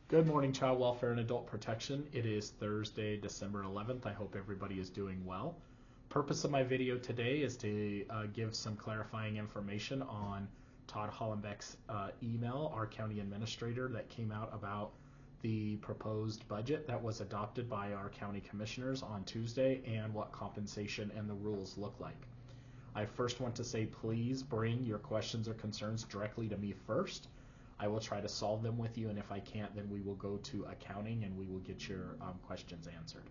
Good morning, Child Welfare and Adult Protection. It is Thursday, December 11th. I hope everybody is doing well. Purpose of my video today is to give some clarifying information on Todd Hollenbeck's email, our county administrator, that came out about the proposed budget that was adopted by our county commissioners on Tuesday and what compensation and the rules look like. I first want to say please bring your questions or concerns directly to me first. I will try to solve them with you, and if I can't, then we will go to accounting and we will get your questions answered.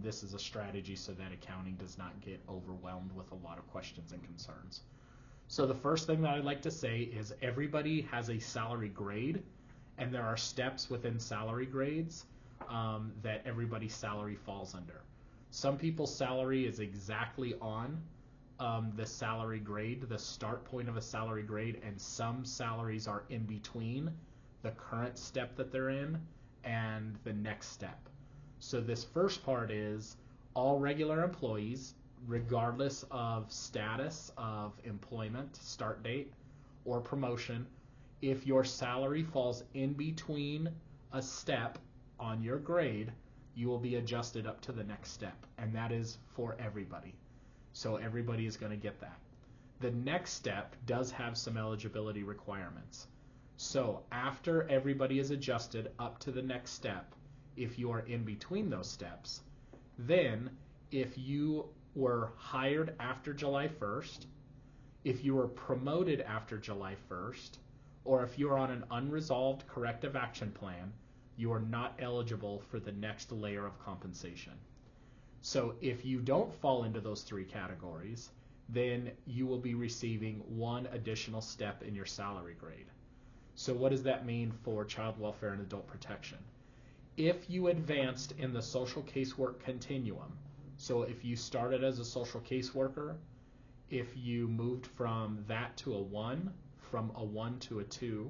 This is a strategy so that accounting does not get overwhelmed with a lot of questions and concerns. So the first thing that I'd like to say is everybody has a salary grade, and there are steps within salary grades that everybody's salary falls under. Some people's salary is exactly on the salary grade, the start point of a salary grade, and some salaries are in between the current step that they're in and the next step. So this first part is all regular employees, regardless of status of employment, start date, or promotion, if your salary falls in between a step on your grade, you will be adjusted up to the next step, and that is for everybody. So everybody is going to get that. The next step does have some eligibility requirements. So after everybody is adjusted up to the next step, if you are in between those steps, then if you were hired after July 1st, if you were promoted after July 1st, or if you're on an unresolved corrective action plan, you are not eligible for the next layer of compensation. So if you don't fall into those three categories, then you will be receiving one additional step in your salary grade. So what does that mean for child welfare and adult protection? If you advanced in the social casework continuum, so if you started as a social caseworker, if you moved from that to a 1, from a 1 to a 2,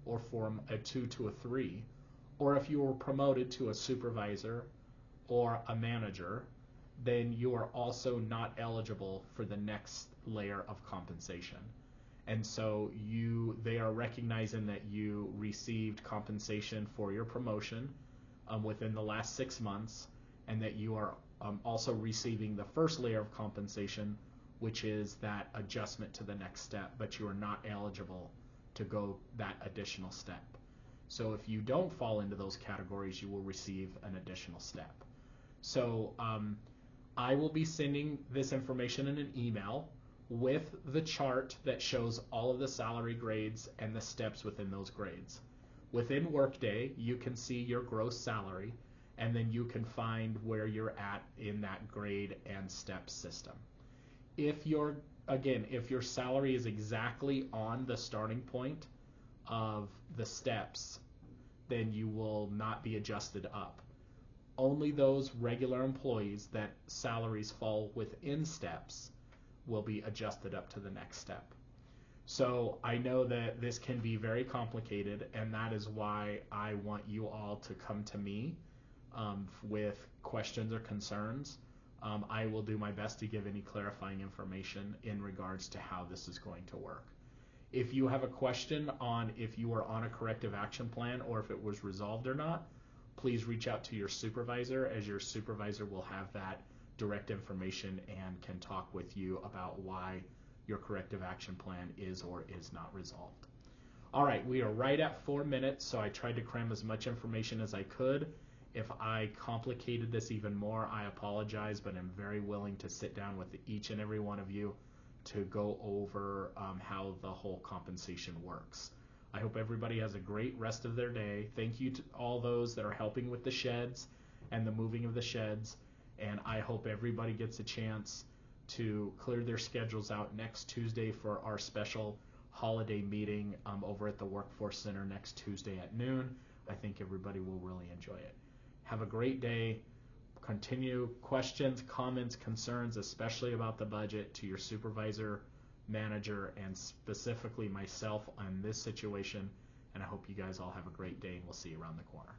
or from a 2 to a 3, or if you were promoted to a supervisor or a manager, then you are also not eligible for the next layer of compensation. And so they are recognizing that you received compensation for your promotion within the last 6 months, and that you are also receiving the first layer of compensation, which is that adjustment to the next step, but you are not eligible to go that additional step. So if you don't fall into those categories, you will receive an additional step. So I will be sending this information in an email with the chart that shows all of the salary grades and the steps within those grades. Within Workday, you can see your gross salary, and then you can find where you're at in that grade and step system. If your salary is exactly on the starting point of the steps, then you will not be adjusted up. Only those regular employees that salaries fall within steps will be adjusted up to the next step. So I know that this can be very complicated, and that is why I want you all to come to me with questions or concerns. I will do my best to give any clarifying information in regards to how this is going to work. If you have a question on if you are on a corrective action plan or if it was resolved or not, please reach out to your supervisor, as your supervisor will have that direct information and can talk with you about why your corrective action plan is or is not resolved. All right, we are right at 4 minutes, so I tried to cram as much information as I could. If I complicated this even more, I apologize, but I'm very willing to sit down with each and every one of you to go over how the whole compensation works. I hope everybody has a great rest of their day. Thank you to all those that are helping with the sheds and the moving of the sheds, and I hope everybody gets a chance to clear their schedules out next Tuesday for our special holiday meeting over at the Workforce Center next Tuesday at noon. I think everybody will really enjoy it. Have a great day. Continue questions, comments, concerns, especially about the budget, to your supervisor, manager, and specifically myself on this situation. And I hope you guys all have a great day, and we'll see you around the corner.